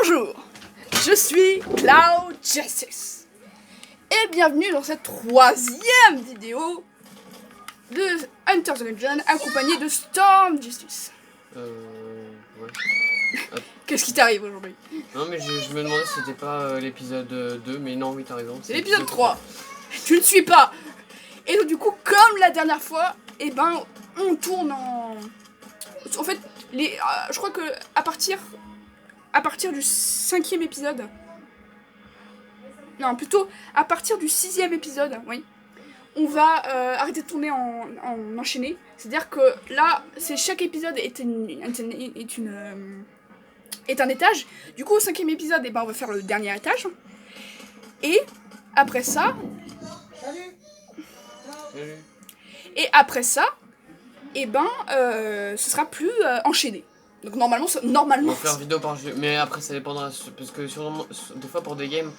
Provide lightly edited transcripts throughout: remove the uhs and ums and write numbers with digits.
Bonjour, je suis Cloud Justice et bienvenue dans cette troisième vidéo de Enter the Gungeon accompagné de Storm Justice. Ouais. Qu'est-ce qui t'arrive aujourd'hui? Non mais je me demandais si c'était pas l'épisode 2, mais non oui t'as raison. C'est l'épisode 3. Tu ne suis pas. Et donc du coup, comme la dernière fois, eh ben on tourne en fait, je crois que à partir du 5e épisode, non plutôt à partir du 6e épisode, oui, on va arrêter de tourner en enchaîné. C'est-à-dire que là, chaque épisode est un étage. Du coup, au 5e épisode, eh ben, on va faire le dernier étage. Et après ça... Et après ça, eh ben, ce sera plus enchaîné. Donc normalement... On va faire vidéo par jeu, mais après ça dépendra, parce que des fois pour des games,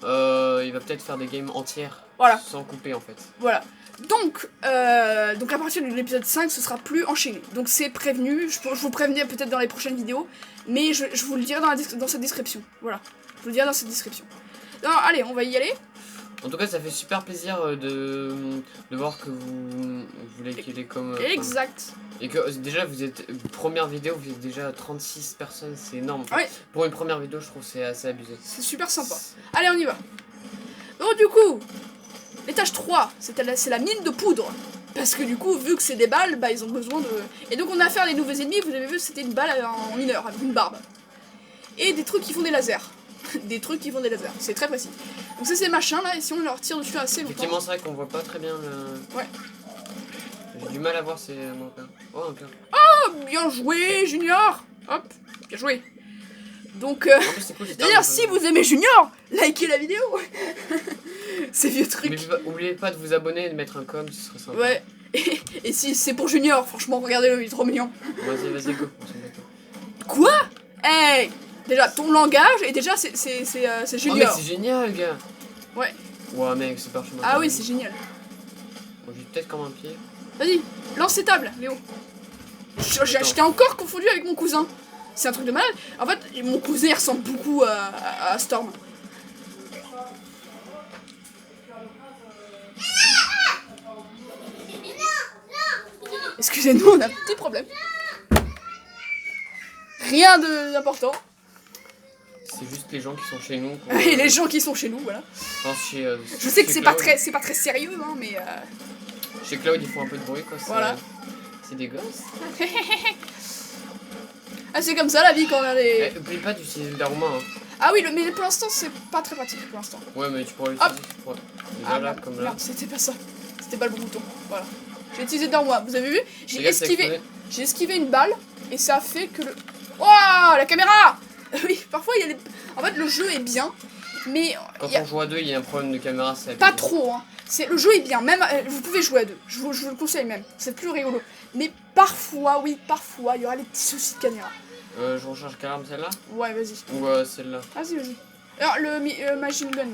il va peut-être faire des games entières, voilà, sans couper en fait. Voilà. Donc à partir de l'épisode 5, ce sera plus enchaîné. Donc c'est prévenu, je vous prévenir peut-être dans les prochaines vidéos, mais je vous le dirai dans cette description. Voilà, je vous le dirai dans cette description. Non, allez, on va y aller. En tout cas, ça fait super plaisir de voir que vous likez comme... Exact. Et que déjà, première vidéo, vous êtes déjà 36 personnes, c'est énorme. Ouais. Pour une première vidéo, je trouve que c'est assez abusé. C'est super sympa. Allez, on y va. Donc du coup, l'étage 3, c'est la mine de poudre. Parce que du coup, vu que c'est des balles, bah ils ont besoin de... Et donc on a affaire à des nouveaux ennemis, vous avez vu, c'était une balle en mineur, avec une barbe. Et des trucs qui font des lasers. Des trucs qui font des lasers, c'est très précis. Donc c'est ces machins là, et si on leur tire dessus assez longtemps... Effectivement, c'est vrai qu'on voit pas très bien le... Ouais. J'ai du mal à voir ces manqueurs. Oh, un cœur. Oh, bien joué, Junior. Hop, bien joué. Donc, Cool, d'ailleurs, si vous aimez Junior, likez la vidéo. Ces vieux trucs. Oubliez pas de vous abonner et de mettre un com, ce serait sympa. Ouais. Et si c'est pour Junior, franchement, regardez-le, il est trop mignon. Vas-y, go. Quoi? Hey, déjà, ton langage, et déjà, c'est Junior. Oh, mais c'est génial, gars. Ouais. Ouais, mec, c'est parfait. Ah oui, c'est génial. Bon, j'ai peut-être comme un pied. Vas-y, lance ces tables, Léo. J'étais encore confondu avec mon cousin. C'est un truc de malade. En fait, mon cousin il ressemble beaucoup à Storm. Excusez-nous, on a un petit problème. Rien d'important. C'est juste les gens qui sont chez nous. Et les gens qui sont chez nous, voilà. Enfin, je sais que c'est pas très sérieux, hein, mais... Chez Cloud, ils font un peu de bruit, quoi. Voilà. C'est des gosses. Ah, c'est comme ça la vie quand on a des... N'oublie pas d'utiliser l'arma. Hein. Ah oui, mais pour l'instant, c'est pas très pratique pour l'instant. Ouais, mais tu pourrais l'utiliser. Ah, là, non, comme là. Non, c'était pas ça. C'était pas le bon bouton. Voilà. J'ai utilisé d'armoire. Vous avez vu? J'ai esquivé une balle et ça a fait que le... Oh, la caméra. Oui, parfois il y a des... En fait, le jeu est bien, mais... Quand on joue à deux, il y a un problème de caméra. Pas trop, hein. Le jeu est bien, même vous pouvez jouer à deux, je vous le conseille même, c'est plus rigolo. Mais parfois, oui, parfois, il y aura des petits soucis de caméra. Je recharge carrément celle-là? Ouais, vas-y. Ou celle-là? Vas-y. Alors, le machine gun,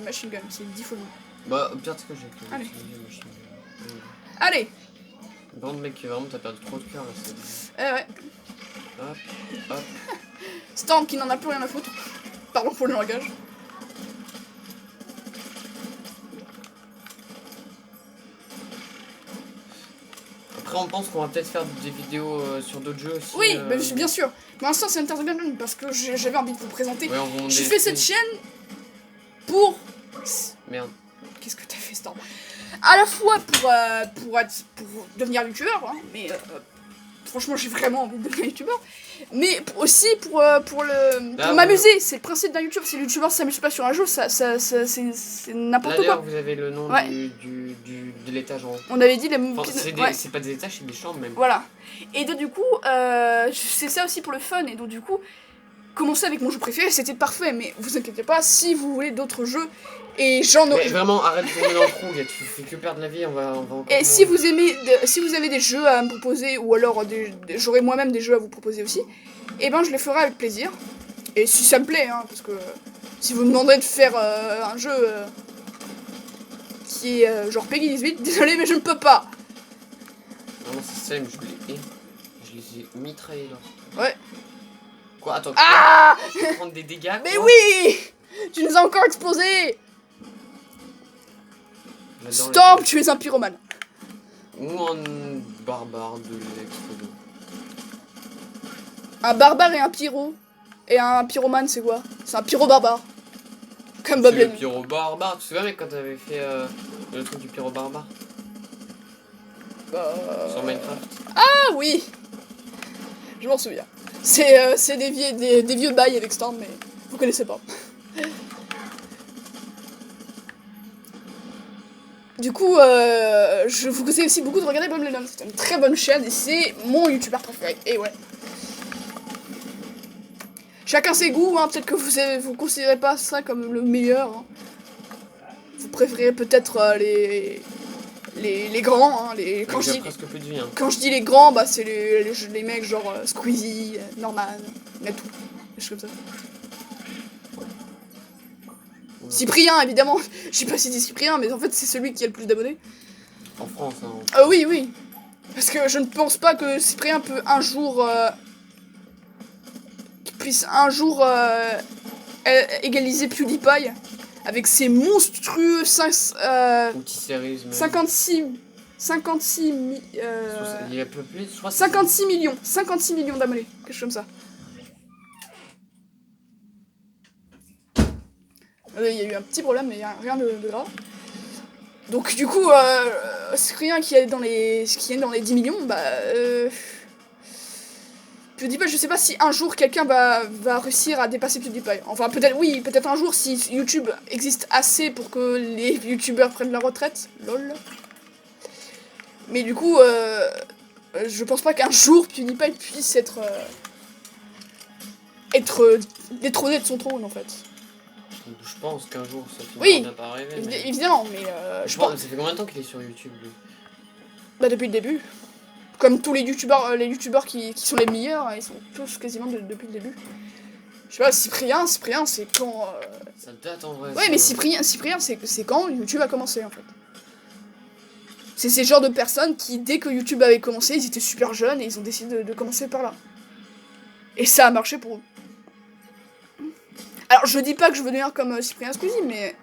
c'est 10 fois mieux. Bah, au pire, c'est que j'ai que Allez. machine gun. Allez. Bon, mec, vraiment, t'as perdu trop de cœur là. Ouais. Hop. Storm qui n'en a plus rien à foutre. Pardon pour le langage. Après, on pense qu'on va peut-être faire des vidéos sur d'autres jeux aussi. Oui, bah, bien sûr. Pour l'instant, c'est Enter the Gungeon parce que j'avais envie de vous présenter. Ouais, je fais cette chaîne pour... Merde. Qu'est-ce que t'as fait, Storm? À la fois pour devenir youtubeur, hein, mais franchement, j'ai vraiment envie de devenir youtubeur. Mais aussi pour m'amuser. C'est le principe d'un youtubeur. Si le youtubeur s'amuse pas sur un jeu, c'est n'importe quoi. D'ailleurs, vous avez le nom de l'étage en haut. On avait dit les... c'est pas des étages, c'est des chambres même. Voilà. Et donc du coup, c'est ça aussi pour le fun. Et donc du coup, commencer avec mon jeu préféré, c'était parfait. Mais vous inquiétez pas, si vous voulez d'autres jeux, et j'en ai... Vraiment, arrête de tomber dans le trou, tu fais que perdre la vie, on va encore... Et si vous avez des jeux à me proposer, ou alors j'aurai moi-même des jeux à vous proposer aussi, et ben je les ferai avec plaisir. Et si ça me plaît, hein, parce que si vous me demanderez de faire un jeu qui est genre Peggy 18, désolé mais je ne peux pas. Vraiment c'est simple, je les ai mitraillés là. Ouais. Quoi? Attends. Ah! Je vais prendre des dégâts. Mais quoi. oui! Tu nous as encore explosé! J'adore Storm, les- tu es un pyromane. Ou un barbare de l'explosion. Un barbare et un pyro. Et un pyromane, c'est quoi? C'est un pyro-barbare. Comme Bob C'est le Lennon. pyro barbare. Tu te souviens, mec, quand t'avais fait le truc du pyro barbare sur Minecraft? Ah oui! Je m'en souviens. C'est des vieux bails avec Storm, mais vous connaissez pas. Du coup, je vous conseille aussi beaucoup de regarder Bob Lennon. C'est une très bonne chaîne et c'est mon youtubeur préféré. Et ouais. Chacun ses goûts, hein. Peut-être que vous considérez pas ça comme le meilleur. Hein. Vous préférez peut-être les grands. Hein. Quand je dis presque plus de vie. Hein. Quand je dis les grands, bah c'est les mecs genre Squeezie, Norman, Natou, des choses comme ça. Ouais. Cyprien, évidemment. Je sais pas si c'est Cyprien, mais en fait c'est celui qui a le plus d'abonnés. En France, hein. Oui, oui. Parce que je ne pense pas que Cyprien peut un jour... puisse un jour égaliser PewDiePie avec ses monstrueux Outil series, mais... 56 Il y a peu plus, je crois. 56 millions. 56 millions d'abonnés. Quelque chose comme ça. Il y a eu un petit problème, mais il n'y a rien de grave. Donc du coup, c'est rien qui est dans les 10 millions, bah... PewDiePie, je sais pas si un jour quelqu'un va réussir à dépasser PewDiePie. Enfin, peut-être, oui, peut-être un jour si YouTube existe assez pour que les YouTubeurs prennent la retraite. Lol. Mais du coup, je pense pas qu'un jour PewDiePie puisse être détrôné de son trône en fait. Je pense qu'un jour ça finira Oui, bien par arriver. Mais... évidemment, mais je pense. Ça fait combien de temps qu'il est sur YouTube lui? Bah depuis le début. Comme tous les youtubeurs qui sont les meilleurs, ils sont tous quasiment depuis le début. Je sais pas, Cyprien, c'est quand... Ça date en vrai. Ouais, mais Cyprien, c'est quand YouTube a commencé en fait. C'est ces genres de personnes qui, dès que YouTube avait commencé, ils étaient super jeunes et ils ont décidé de commencer par là. Et ça a marché pour eux. Alors, je dis pas que je veux devenir comme Cyprien Squeezie, mais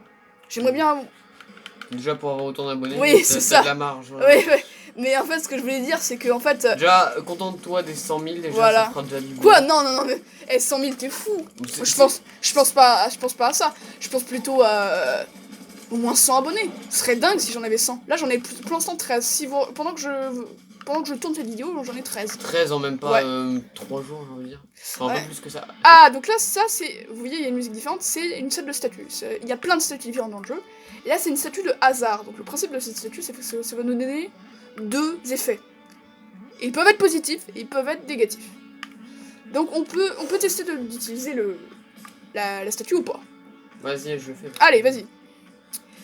j'aimerais bien... Déjà pour avoir autant d'abonnés, oui, c'est ça. De la marge. Ouais. Oui. Mais en fait, ce que je voulais dire, c'est que en fait... Déjà, contente-toi des 100 000, déjà, voilà. ça fera déjà du Quoi? Non, mais 100 000, t'es fou. Je pense pas à ça. Je pense plutôt à au moins 100 abonnés. Ce serait dingue si j'en avais 100. Là, j'en ai pour l'instant 13. Si vous, pendant que je tourne cette vidéo, j'en ai 13. 13 en même pas ouais. 3 jours, j'ai envie de dire. Enfin, un peu plus que ça. Ah, donc là, ça, c'est... Vous voyez, il y a une musique différente. C'est une set de statues. Il y a plein de statues différentes dans le jeu. Et là, c'est une statue de hasard. Donc le principe de cette statue, c'est que ça va nous donner 2 effets. Et ils peuvent être positifs et ils peuvent être négatifs. Donc on peut tester d'utiliser la statue ou pas. Vas-y, je le fais. Allez, vas-y.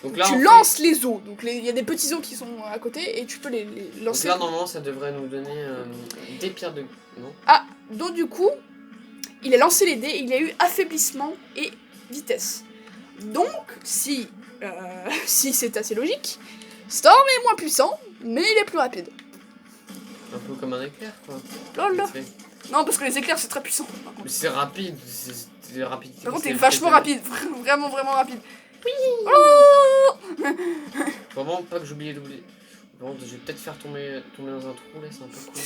Donc là, tu lances les os. Donc il y a des petits os qui sont à côté et tu peux les lancer. Donc là, normalement, ça devrait nous donner des pierres de... Non. Ah, donc du coup, il a lancé les dés, il a eu affaiblissement et vitesse. Donc, si c'est assez logique, Storm est moins puissant, mais il est plus rapide. Un peu comme un éclair, quoi. Lol. Non, parce que les éclairs, c'est très puissant. Mais c'est rapide, c'est rapide. Par contre, t'es vachement rapide, vraiment vraiment rapide. Oui. Oh. Faut vraiment pas que j'oublie d'oublier. Bon, je vais peut-être faire tomber dans un trou, là, c'est un peu cool.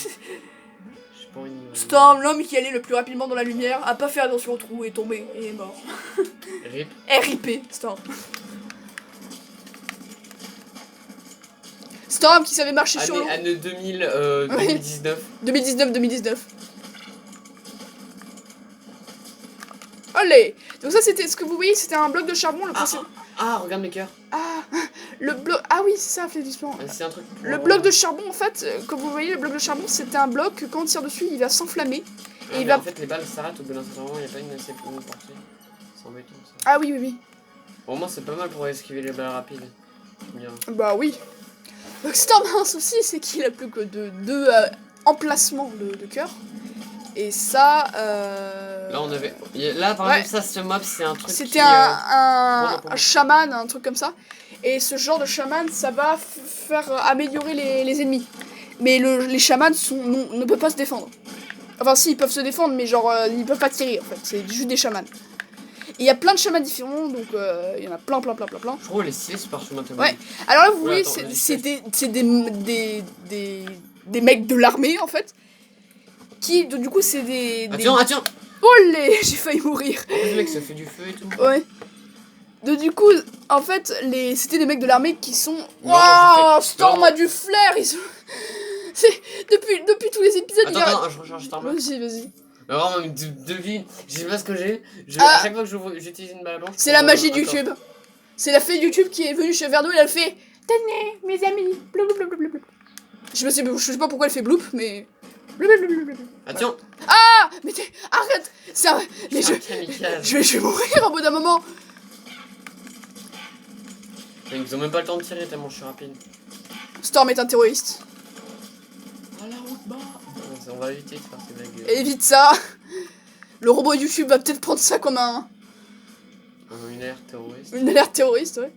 J'ai pas envie de... Storm, l'homme qui allait le plus rapidement dans la lumière, a pas fait attention au trou et est tombé et est mort. RIP. RIP, Storm. Storm qui savait marcher sur l'eau. Année 2019. 2019. Allez. Donc ça, c'était ce que vous voyez, c'était un bloc de charbon. Le principe... regarde mes cœurs. Le bloc... Ah oui, c'est ça, affaiblissement. C'est un truc... Le bloc de charbon, en fait, comme vous voyez, le bloc de charbon, c'était un bloc que quand on tire dessus, il va s'enflammer. Et il va... En fait, les balles s'arrêtent au bout d'un certain moment, il n'y a pas une assez longue portée. C'est embêtant, ça. Ah oui. Au moins, c'est pas mal pour esquiver les balles rapides. Bah oui. Donc Storm a un souci, c'est qu'il a plus que deux emplacements de cœur. Et ça... Là, on avait... Là, par exemple, ça, ce mob, c'est un truc c'était un chaman, un truc comme ça. Et ce genre de chaman, ça va faire améliorer les ennemis. Mais les chamans ne peuvent pas se défendre. Enfin si, ils peuvent se défendre, mais genre ils peuvent pas tirer en fait, c'est juste des chamans. Et il y a plein de chamans différents, donc il y en a plein. Je trouve les 6 par chemin tellement. Ouais. Alors là vous voyez, attends, c'est des mecs de l'armée en fait. Qui, du coup c'est des... Attention. Olé, j'ai failli mourir. En plus le mec ça fait du feu et tout. Ouais. Du coup, en fait, c'était des mecs de l'armée qui sont... Non, Waouh, Storm non. a du flair, ils sont... C'est... Depuis tous les épisodes, Attends, je recharge Storm. Vas-y. Alors, même devine, je sais pas ce que j'ai. Ah. À chaque fois que j'utilise une balle blanche. C'est la magie de YouTube. C'est la fée de YouTube qui est venue chez Verdo et elle fait... Tenez, mes amis, blablabla. Je sais pas pourquoi elle fait bloop, mais... Blablabla. Attention. Ah, mais arrête. Mais je vais mourir au bout d'un moment. Ils ont même pas le temps de tirer tellement je suis rapide. Storm est un terroriste. À la route bas. On va éviter de faire ces blagues. Évite ça. Le robot YouTube va peut-être prendre ça comme Une alerte terroriste. une alerte terroriste, ouais.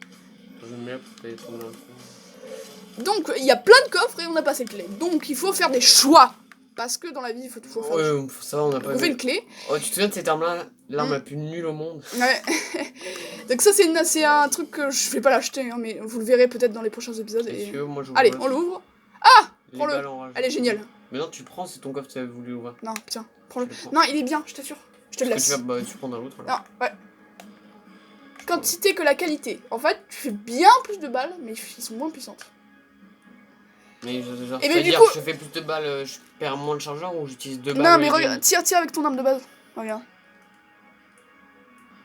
Je me mets pour les trous dans le fond. Donc, il y a plein de coffres et on n'a pas ces clés. Donc, il faut faire des choix. Parce que dans la vie, il faut toujours faire des choix. Ouais, ça va, on a pas On fait une clé. Oh, tu te souviens de cette arme-là? L'arme la plus nulle au monde. Ouais. Donc ça, c'est un truc que je vais pas l'acheter, hein, mais vous le verrez peut-être dans les prochains épisodes. Et... Moi, Allez, on l'ouvre. Ah, prends-le. Elle est géniale. Mais non, tu prends, c'est ton coffre que tu avais voulu ouvrir. Non, tiens, prends-le. Non, il est bien, je t'assure. Je te le laisse. Tu prends dans l'autre. Non, ouais. Quantité que la qualité. En fait, tu fais bien plus de balles, mais ils sont moins puissantes. Mais genre, et mais du dire, coup... je fais plus de balles, je perds moins de chargeur ou j'utilise 2 balles. Non, mais regarde, tire avec ton arme de base. Regarde.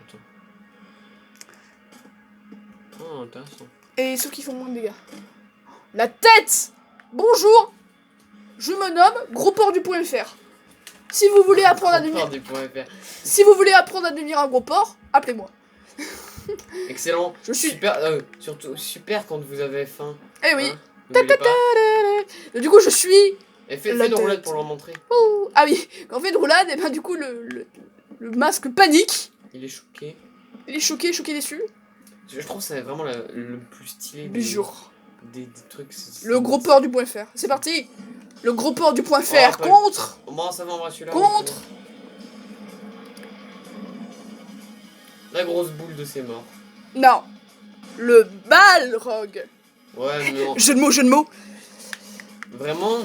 Attends. Oh, intéressant. Et ceux qui font moins de dégâts. La tête. Bonjour. Je me nomme Gros-Port du point FR. Si vous voulez apprendre à devenir... Si vous voulez apprendre à devenir un gros porc, appelez-moi. Excellent. Je suis... Super, surtout super quand vous avez faim. Eh oui. Hein, du coup, je suis... Et fais une roulade pour leur montrer. Ouh. Ah oui, quand on fait une roulade, et ben du coup, le masque panique. Il est choqué. Il est choqué, déçu. Je trouve que c'est vraiment le plus stylé du jour. Des trucs. Le gros port du point FR. C'est parti. Le gros port du point FR contre... Bon, ça va, on va celui-là. Contre... La grosse boule de ses morts. Non. Le Balrog. Ouais, non. Jeu de mots. Vraiment,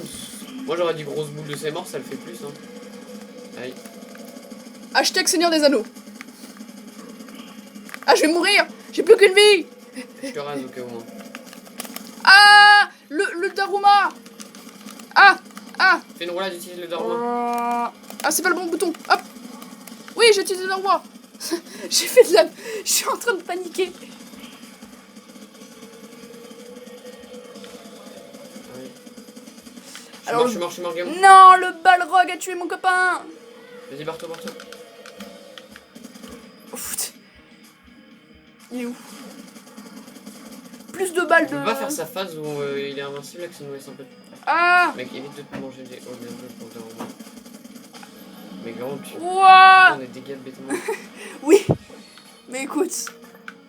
moi j'aurais dit grosse boule de ses morts, ça le fait plus. Hein. Allez. Hashtag Seigneur des Anneaux. Ah, je vais mourir. J'ai plus qu'une vie. Je te rase au cas où. Ah, le Daruma. Ah. Fais une roulade, utilise le Daruma. Ah, c'est pas le bon bouton. Hop. Oui, j'ai utilisé le Daruma. J'ai fait de la... Je suis en train de paniquer. Oui. Alors, je suis mort, game. Non, le Balrog a tué mon copain. Vas-y, barre-toi. Il est où? Plus de balles de... On peut pas faire sa phase où il est invincible avec son OS en fait. Ah. Mec, évite de te manger des... Oh merde, pour le Daruma. Mais grand, tu... Ouah. On est dégâts bêtement. Oui. Mais écoute...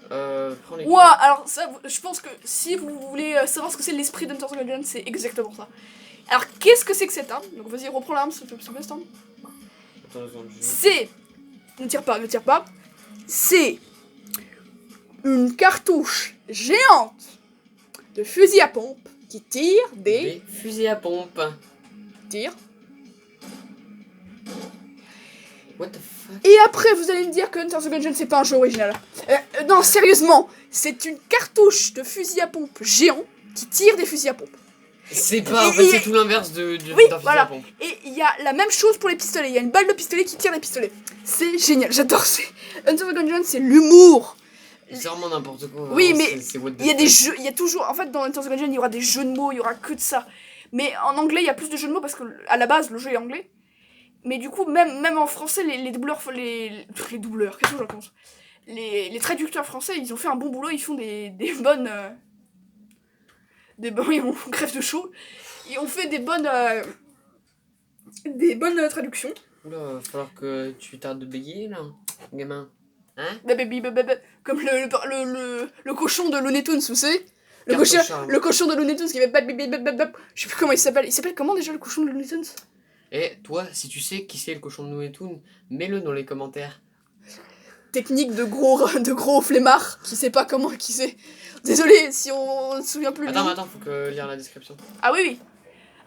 Prends les... Ouah, alors ça, je pense que si vous voulez savoir ce que c'est l'esprit d'Hunter's Gungeon, c'est exactement ça. Alors, qu'est-ce que c'est que cette arme? Donc vas-y, reprends l'arme, s'il te plaît, cette arme. C'est... Ne tire pas. C'est... une cartouche géante de fusil à pompe qui tire des fusils à pompe. Tire. What the fuck? Et après, vous allez me dire que Hunter's Gungeon, c'est pas un jeu original. Non, sérieusement, c'est une cartouche de fusil à pompe géant qui tire des fusils à pompe. C'est pas, en fait, c'est tout l'inverse d'un fusil à pompe. Et il y a la même chose pour les pistolets. Il y a une balle de pistolet qui tire les pistolets. C'est génial, j'adore. Hunter's Gungeon, c'est l'humour. C'est vraiment n'importe quoi. Oui, mais il y a des jeux, il y a toujours, en fait, dans Hunter's Gungeon, il y aura des jeux de mots, il y aura que de ça. Mais en anglais, il y a plus de jeux de mots parce que à la base, le jeu est anglais. Mais du coup, même en français, les doubleurs, les doubleurs, qu'est-ce que je raconte? Les traducteurs français, ils ont fait un bon boulot, ils font des bonnes... oui, on crève de chaud. Ils ont fait des bonnes traductions. Oula, va falloir que tu t'arrêtes de bégayer, là, gamin. Hein? Comme le cochon de Looney Tunes, vous savez? Le cochon de Looney Tunes qui fait... Je sais plus comment il s'appelle. Il s'appelle comment déjà le cochon de Looney Tunes? Et toi, si tu sais qui c'est le cochon de Looney Tunes, mets-le dans les commentaires. Technique de gros flemmard qui sait pas comment qui c'est. Désolé si on se souvient plus le nom. Attends, faut que lire la description. Ah oui.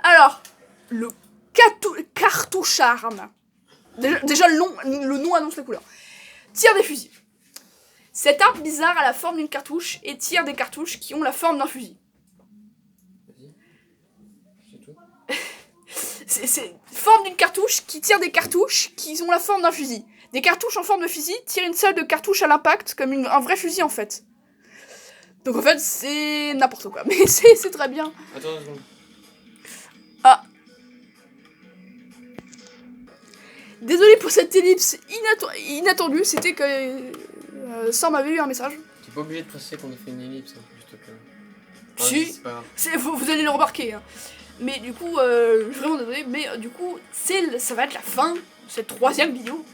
Alors, le cartoucharme. Déjà le nom annonce la couleur. Tire des fusils. Cette arme bizarre a la forme d'une cartouche et tire des cartouches qui ont la forme d'un fusil. Vas-y. C'est tout. C'est forme d'une cartouche qui tire des cartouches qui ont la forme d'un fusil. Des cartouches en forme de fusil tirent une seule de cartouche à l'impact comme un vrai fusil en fait. Donc en fait c'est n'importe quoi, mais c'est très bien. Attends 2 secondes. Ah. Désolé pour cette ellipse inattendue, c'était que Sam m'avait eu un message. T'es pas obligé de préciser qu'on a fait une ellipse, hein, juste que... Si. C'est pas grave. Vous allez le remarquer. Hein. Mais du coup, je suis vraiment désolé, mais du coup, ça va être la fin de cette 3e vidéo.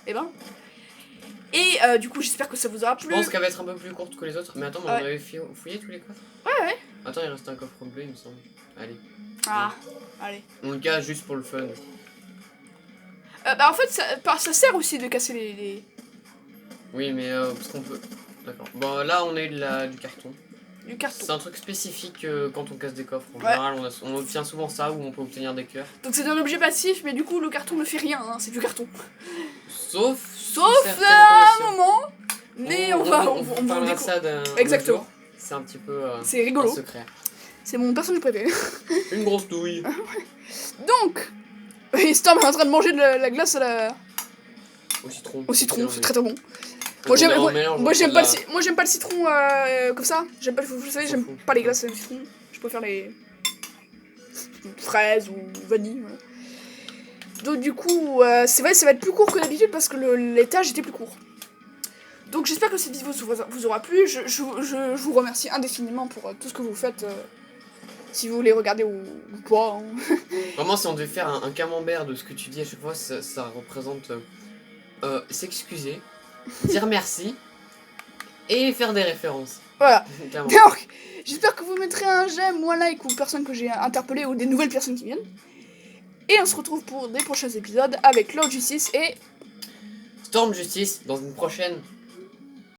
Et du coup, j'espère que ça vous aura plu. Je pense qu'elle va être un peu plus courte que les autres. Mais attends, mais on avait fouillé tous les coffres. Ouais. Attends, il reste un coffre bleu, il me semble. Allez. Ah, allez. On le casse juste pour le fun. Bah en fait, ça sert aussi de casser les... Oui, mais parce qu'on peut... D'accord. Bon, là, on a eu du carton. Du carton. C'est un truc spécifique quand on casse des coffres. En général, on obtient souvent ça ou on peut obtenir des cœurs. Donc c'est un objet passif, mais du coup, le carton ne fait rien, hein, c'est du carton. Sauf à un moment. Mais on parlera ça d'un... Exactement. C'est un petit peu... c'est rigolo. Un secret. C'est mon personnage préféré. Une grosse douille. Donc, Storm est en train de manger de la glace à la... Au citron. Au citron, c'est très très bon. Moi j'aime pas le citron comme ça. Vous savez, j'aime pas les glaces au citron. Je préfère les fraises ou vanille. Voilà. Donc du coup, c'est vrai, ça va être plus court que d'habitude parce que l'étage était plus court. Donc j'espère que cette vidéo vous aura plu. Je vous remercie indéfiniment pour tout ce que vous faites. Si vous voulez regarder ou pas. Hein. Vraiment, si on devait faire un camembert de ce que tu dis à chaque fois, ça représente s'excuser, dire merci et faire des références. Voilà. Donc, j'espère que vous mettrez un j'aime ou un like aux personnes que j'ai interpellées ou des nouvelles personnes qui viennent. Et on se retrouve pour des prochains épisodes avec Lord Justice et Storm Justice dans une prochaine